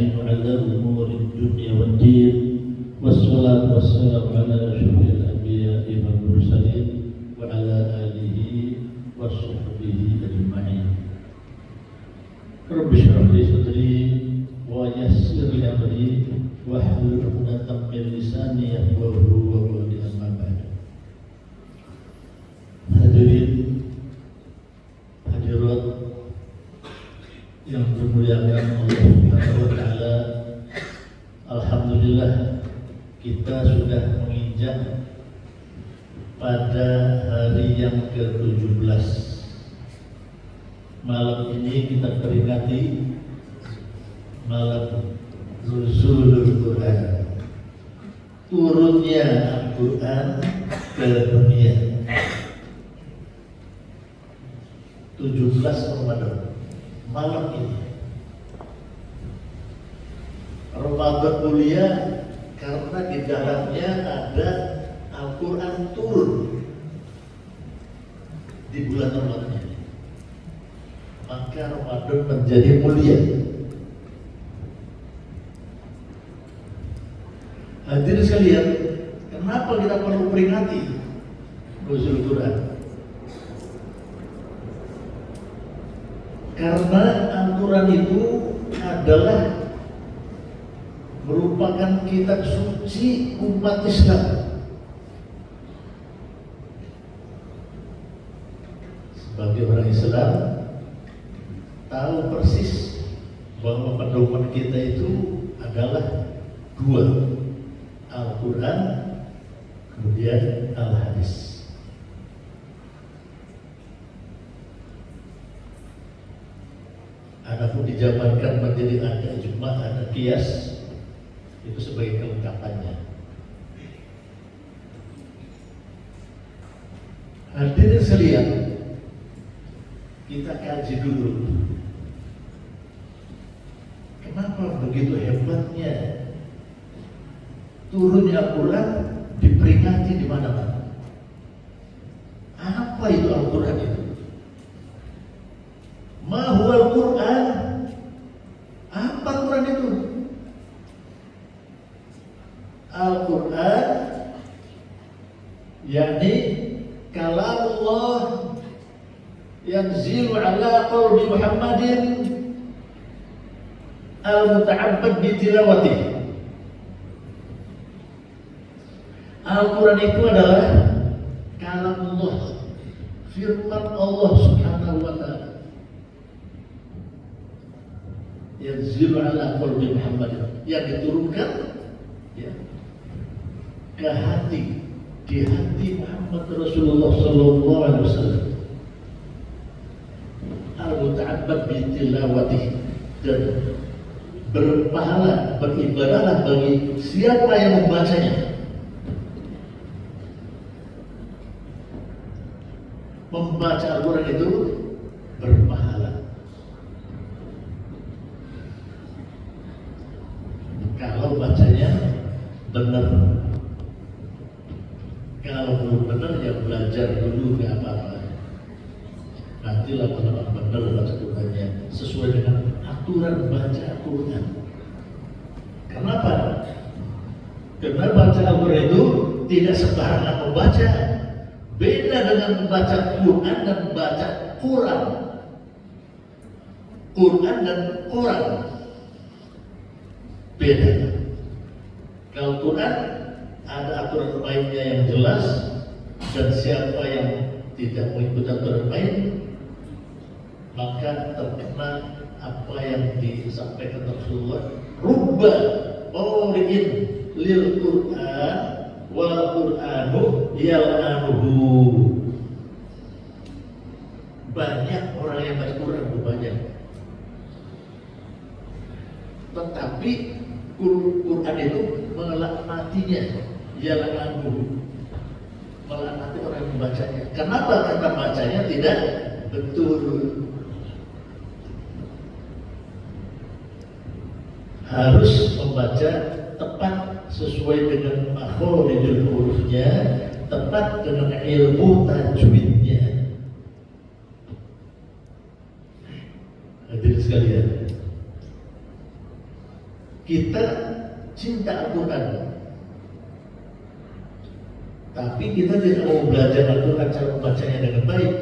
المستعين على أمور الدنيا والدين والصلاة والسلام على أشرف الأنبياء والمرسلين وعلى آله وصحبه أجمعين. رب اشرح لي صدري ويسر لي أمري واحلل عقدة من لساني يفقهوا قولي. أما بعد. Hadirin hadirat yang dimuliakan Allah Subhanahu wa taala, alhamdulillah kita sudah menginjak pada hari yang ke-17. Malam ini kita peringati malam Nuzulul Quran, turunnya Al-Quran ke dunia. 17 Ramadan malam ini. Ramadan mulia karena di dalamnya ada Al-Quran turun di bulan Ramadan ini. Maka Ramadan menjadi mulia. Hadirin sekalian, kenapa kita perlu peringati Nuzul Quran? Karena Al-Quran itu adalah merupakan kitab suci umat Islam. Sebagai orang Islam, tahu persis bahwa pedoman kita itu adalah dua, Al-Quran kemudian Al-Hadis. Adapun dijabarkan menjadi ada ijma, ada qiyas, itu sebagai kelengkapannya. Hadirin sekalian, kita kaji dulu. Kenapa begitu hebatnya turunnya Al-Quran diperingati di mana-mana? Apa itu Al-Quran itu? Ma huwa Al-Quran? Apa Al-Quran itu? Al-Quran yakni kalamullah yanzilu ala qalbi Muhammadin al-muta'abbad bi tilawatih. Al-Quran itu adalah kalamullah, firman Allah Subhanahu wa taala, yanzilu ala qalbi Muhammad, yang diturunkan ya, ke hati, di hati Muhammad Rasulullah sallallahu alaihi wasallam, al-muta'abbad bi tilawatih, dan berpahala, beribadahlah bagi siapa yang membacanya. Membaca Al-Quran itu berpahala. Kalau bacanya benar. Kalau belum benar ya belajar dulu, gak apa-apa. Nanti lama-lama benar baca Qurannya sesuai dengan aturan baca Al-Quran. Kenapa? Karena baca Al-Quran itu tidak sembarangan membaca. Beda dengan membaca Quran dan membaca Quran. Quran dan Quran beda. Kalau Quran ada aturan mainnya yang jelas, dan siapa yang tidak mengikuti aturan main maka terkena apa yang disampaikan Rasulullah. Rubba qari'in lil Quran wal Qur'anu yal'anuhu. Banyak orang yang baca Quran, banyak. Tetapi Quran itu melaknatinya, yal'anuhu, melaknati orang yang membacanya. Kenapa? Karena bacanya tidak betul. Harus membaca tepat sesuai dengan makhorijul hurufnya, tepat dengan ilmu tajwidnya. Hadirin sekalian, kita cinta Al-Quran, tapi kita tidak mau belajar Al-Quran cara membacanya dengan baik.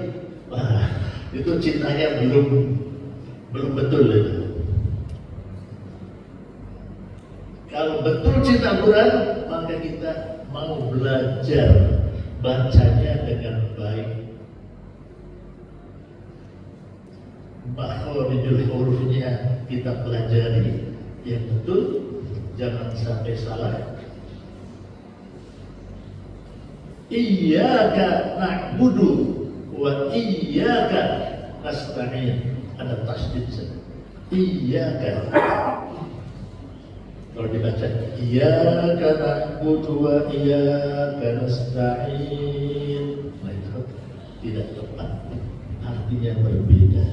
Wah, itu cintanya belum betul itu. Kalau betul cinta Al-Quran, maka kita mau belajar bacanya dengan baik. Makhorijul hurufnya kita pelajari yang betul, jangan sampai salah. Iyyaka na'budu wa iyyaka nasta'in. Ada tasdid saja. Iyyaka. Kalau dibaca iyyaka na'budu wa iyyaka nasta'in, nah itu tidak tepat, artinya berbeda.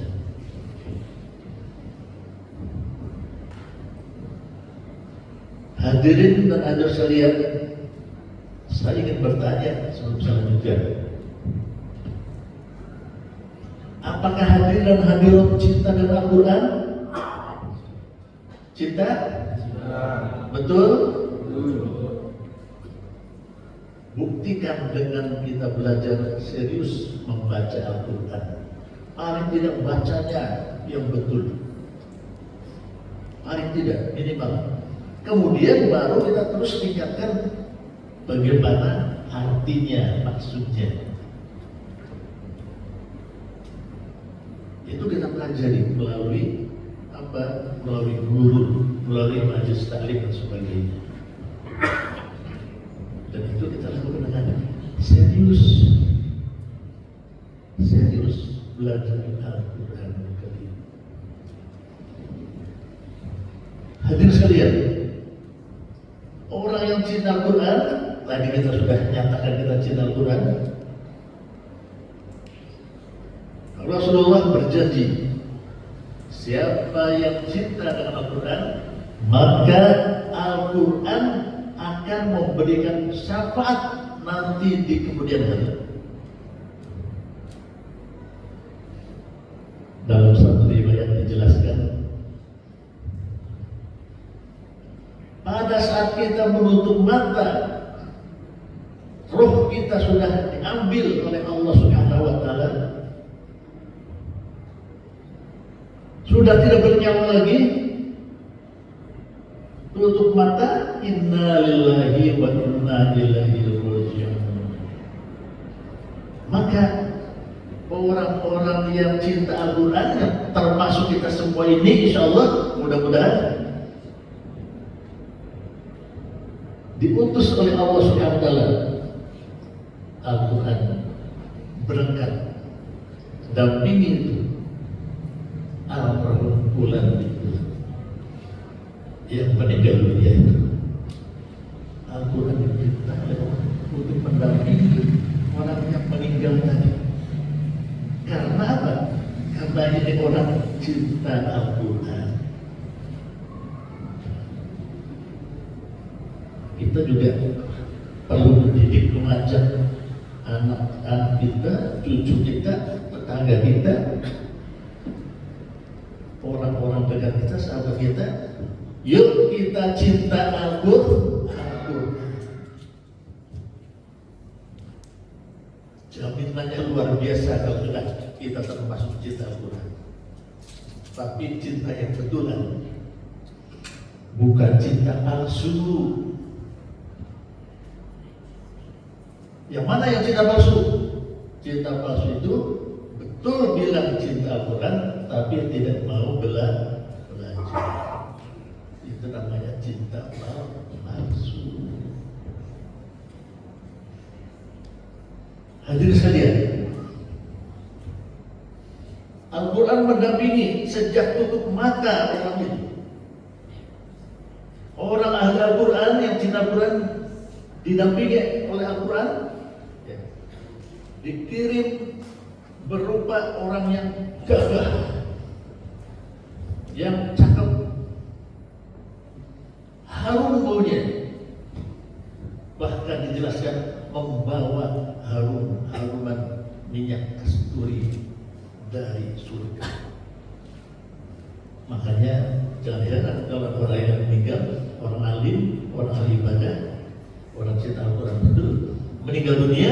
Hadirin dan hadirat sekalian, saya ingin bertanya sebelum saya lanjutkan. Apakah hadirin dan hadirat cinta dengan Al-Quran? Cinta? Betul? Buktikan dengan kita belajar serius membaca Al-Quran. Paling tidak bacanya yang betul. Paling tidak, minimal. Kemudian baru kita terus tingkatkan bagaimana artinya, maksudnya. Itu kita pelajari melalui apa? Melalui guru, melalui majelis taklim dan sebagainya. Dan itu kita lakukan dengan serius belajar Al-Quran Karim. Hadirin sekalian, orang yang cinta Al-Quran, tadi kita sudah nyatakan kita cinta Al-Quran. Rasulullah berjanji, siapa yang cinta dengan Al-Quran, maka Al-Quran akan memberikan syafaat nanti di kemudian hari. Dalam satu riwayat dijelaskan, pada saat kita menutup mata, roh kita sudah diambil oleh Allah Subhanahu wa Ta'ala, sudah tidak bernyawa lagi. Tutup mata, inna lillahi wa inna ilaihi raji'un. Maka orang-orang yang cinta Al-Quran, termasuk kita semua ini, insya Allah mudah-mudahan diutus oleh Allah Subhanahu wa Ta'ala Al-Quran berangkat dampingi itu al-rahmulan itu yang meninggal dunia itu. Al-Quran diperintah oleh Allah untuk mendampingi orang yang meninggal tadi. Karena apa? Karena ini orang cinta Al-Quran. Kita juga perlu mendidik, mengajak anak-anak kita, cucu kita, tetangga kita, orang-orang dekat kita, sahabat kita. Yuk kita cinta Al-Quran. Jaminannya luar biasa kalau sudah kita termasuk cinta Al-Quran. Tapi cinta yang betulan, bukan cinta palsu. Yang mana yang cinta palsu? Cinta palsu itu betul bilang cinta Al-Quran, tapi tidak mau belajar. Itu namanya cinta palsu. Hadirin sekalian, Al-Quran mendampingi sejak tutup mata orang itu. Orang ahli Al-Quran yang cinta Al-Quran didampingi oleh Al-Quran, ya, dikirim berupa orang yang gagah, yang cakep, harum baunya, bahkan dijelaskan membawa haruman minyak kasturi dari surga. Makanya Jangan heran kalau orang yang meninggal, orang alim, orang ahli ibadah, orang cinta Al-Quran betul, meninggal dunia,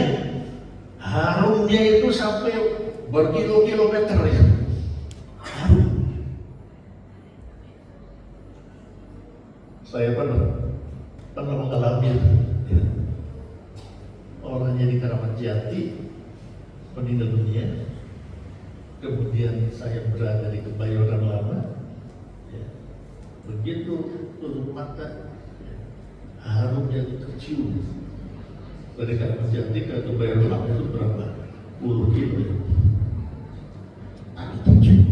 harumnya itu sampai berkilo-kilometer ya. Harum. Saya pernah mengalami itu. Ya. Orangnya di Keramat Jati meninggal dunia, kemudian saya berada di Kebayoran Lama. Ya. Begitu tutup mata, ya, harumnya tercium. Dari Keramat Jati ke Kebayoran Lama itu berapa? 10 kilo. Ya. Tapi tercium.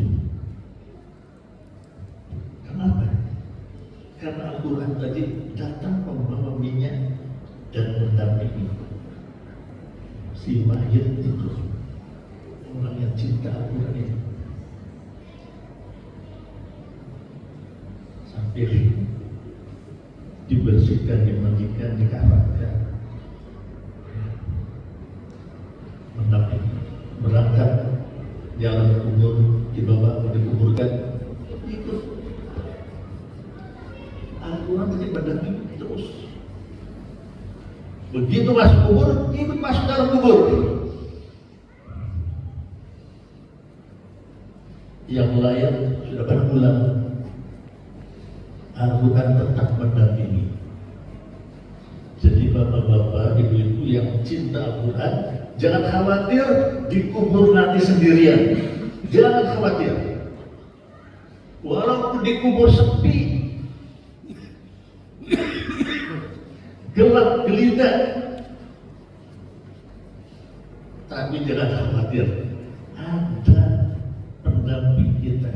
Kenapa? Karena Al-Quran tadi datang membawa minyak dan mendampingi si mayat itu, orang yang cinta Al-Quran itu, sambil dibersihkan, dimandikan, dikafankan, mendampingi, berangkat jalan kubur, dibawa dikuburkan, ikut Al-Quran tadi mendampingi terus. Begitu masuk kubur, ikut masuk dalam kubur. Yang layak sudah berulang, Al-Quran tetap mendampingi. Jadi bapak-bapak, ibu-ibu yang cinta Al-Quran, jangan khawatir dikubur nanti sendirian. Jangan khawatir. Walaupun dikubur sepi, gelap gelita, tapi jangan khawatir, ada pendamping kita.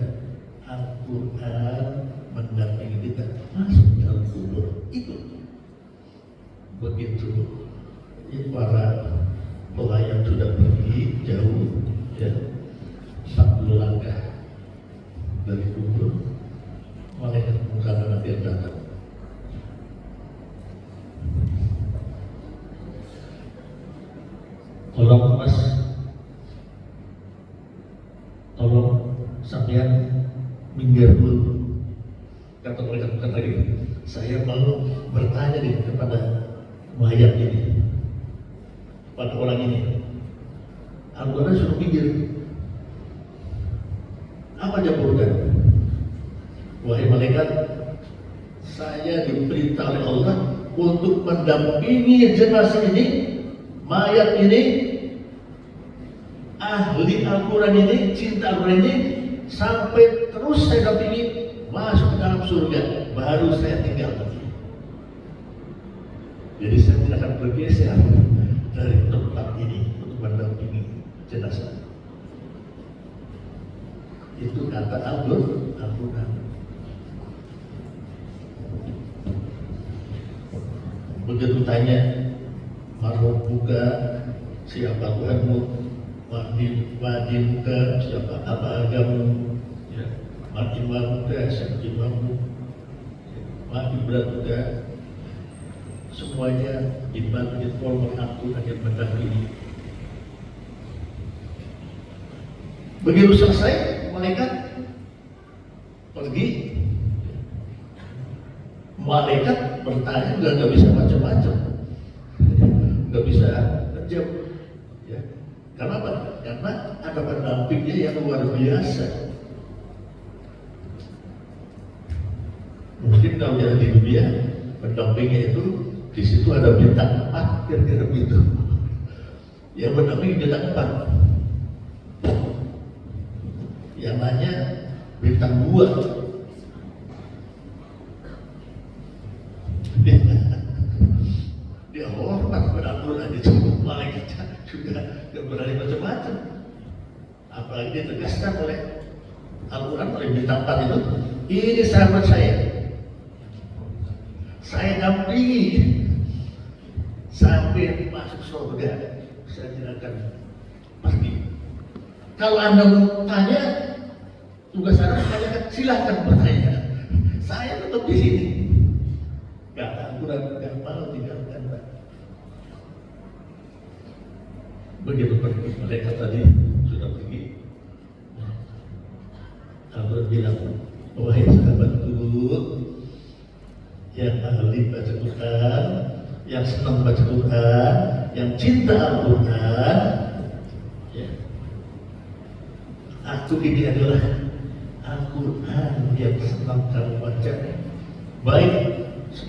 Al-Quran mendampingi kita masuk dalam kubur itu. Begitu ya, para pelayang sudah pergi jauh ya, 40 langkah dari kubur, malaikat mengatakan nanti yang datang. Tolong mas, tolong sampean minggir dulu. Kata mereka bukan lagi, saya mau bertanya nih kepada mayat ini, pada orang ini. Al-Quran suruh minggir. Apa jawabannya? Wahai malaikat, saya diperintah oleh Allah untuk mendampingi jenazah ini, mayat ini, ahli Al-Quran ini, cinta Al-Quran ini, sampai terus saya dampingi masuk ke dalam surga, baru saya tinggal. Jadi saya tidak akan bergeser dari tempat ini untuk mendampingi jenazah. Itu kata Al-Quran. Begitu tanya, mau buka siapa Tuhanmu, wajib buka siapa apa agamamu, ya, wajib buka siapa imammu, wajib buka, semuanya dibantu di formal Al-Quran yang mendampingi. Begitu selesai, malaikat pergi. Malaikat bertanya juga nggak bisa macam-macam, nggak bisa kejam, ya. Karena apa? Karena ada pendampingnya yang luar biasa. Mungkin kalau yang di dunia pendampingnya itu di situ ada bintang 4, kira-kira begitu. Yang pendamping bintang 4, yang lainnya bintang 2. Dia hormat pada Al-Quran itu, malaikat juga tidak berani macam-macam. Apalagi ditegaskan oleh Al-Quran oleh bintang 4 itu, ini sahabat saya dampingi sampai masuk surga, saya tidak akan pergi. Kalau Anda mau tanya, tugas Anda tanyakan, silahkan bertanya. Saya tetap di sini. Kata Al-Quran, gak mau tinggalkan. Begitu pergi, mereka tadi sudah pergi. Al-Quran bilang, wahai sahabatku, yang ahli baca Quran, yang senang baca Quran, yang cinta Al-Quran, ya. Aku ini adalah Al-Quran yang senang kamu baca, baik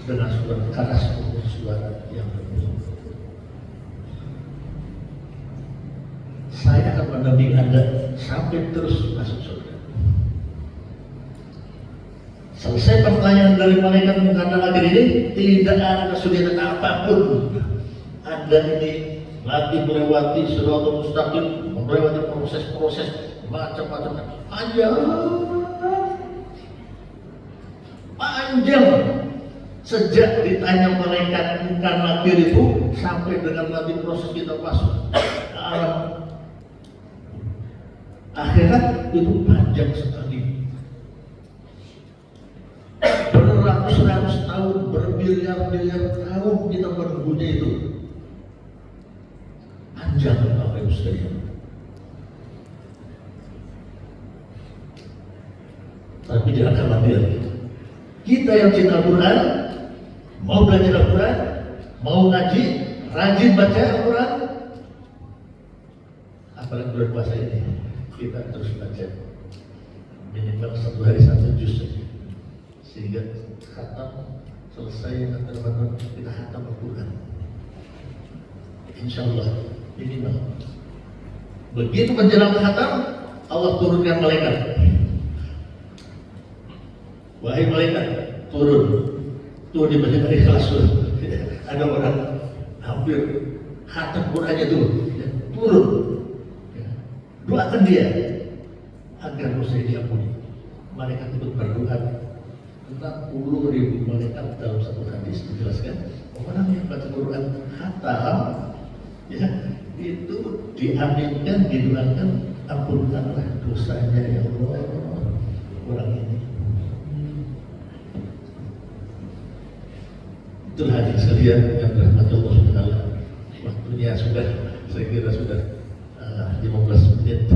dengan suara keras maupun suara yang lembut. Saya akan mendampingi Anda sampai terus masuk surga. Selesai pertanyaan dari malaikat mengatakan akhir ini, tidak ada kesulitan apapun. Anda ini lagi melewati siratal mustaqim, melewati proses-proses macam-macam panjang. Sejak ditanya malaikat bukan nakir itu sampai dengan nanti proses kita masuk ke alam akhirat itu panjang sekali. Beratus-ratus tahun, bermiliar-miliar tahun kita menunggunya itu. Panjang Bapak Ibu sekalian. Tapi jangan khawatir. Kita yang cinta Al-Quran, mau belajar Al-Quran, mau ngaji, rajin baca Al-Quran, apalagi bulan puasa ini, kita terus baca minimal 1 hari 1 juz saja, sehingga khatam selesai antara Ramadan kita khatam Al-Quran. Insya Allah minimal. Begitu menjelang khatam, Allah turunkan malaikat. Wahai malaikat, turun di bagian Ikhlas. Ada orang hampir khatam Qurannya turun. Doakan dia agar dosa diampuni. Malaikat itu berdoa. 60.000 malaikat dalam satu hadis dijelaskan, orang yang baca Quran khatam, ya itu diaminkan, didoakan, ampunkanlah dosanya ya Allah orang ini. Itulah hadis sekalian yang dirahmati Allah SWT. Waktunya sudah, saya kira sudah 15 menit.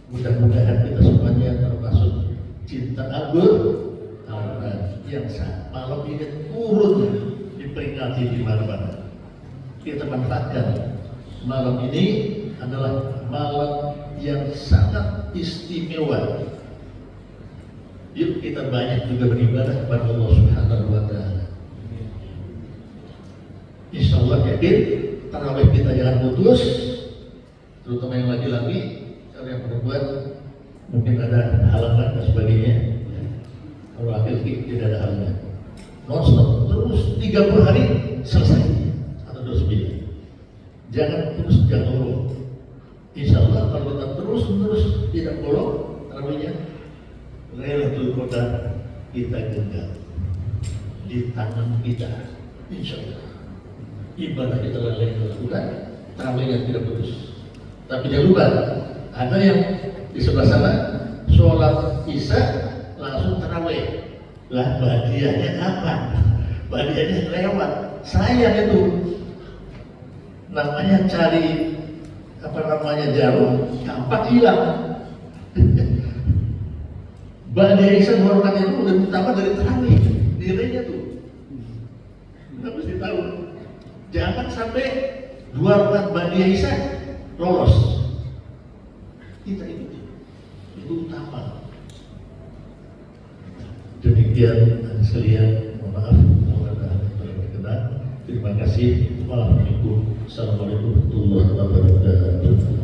Mudah-mudahan kita semuanya termasuk cinta Al-Quran yang malam ini turun diperingati di mana-mana. Kita manfaatkan malam ini adalah malam yang sangat istimewa. Yuk kita banyak juga beribadah kepada Allah Subhanahu wa Ta'ala. Insya Allah yakin tarawih kita jangan putus, terutama yang laki-laki. Kalau yang perempuan mungkin ada halangan dan sebagainya. Kalau laki-laki tidak ada halangan. Non-stop terus 30 hari selesai atau 29. Jangan terus, jangan bolong. Insya Allah kalau kita terus tidak bolong tarawihnya, Lailatul Qadar kita genggam di tangan kita. Insya Allah ibadah kita Lailatul Qadar, tarawihnya tidak putus. Tapi jangan lupa, ada yang di sebelah sana sholat isya langsung tarawih. Lah badiahnya apa? Badiahnya lewat. Sayang itu. Namanya cari jarum, gampang hilang. Badiah isya hormatnya itu lebih utama dari tarawih. Nilainya tuh. Kita mesti tahu. Jangan sampai 2 rakaat badiah isya lolos. Kita ikuti. Itu utama. Demikian sekalian, mohon maaf kalau ada hal yang berkenan. Terima kasih. Assalamualaikum warahmatullahi wabarakatuh.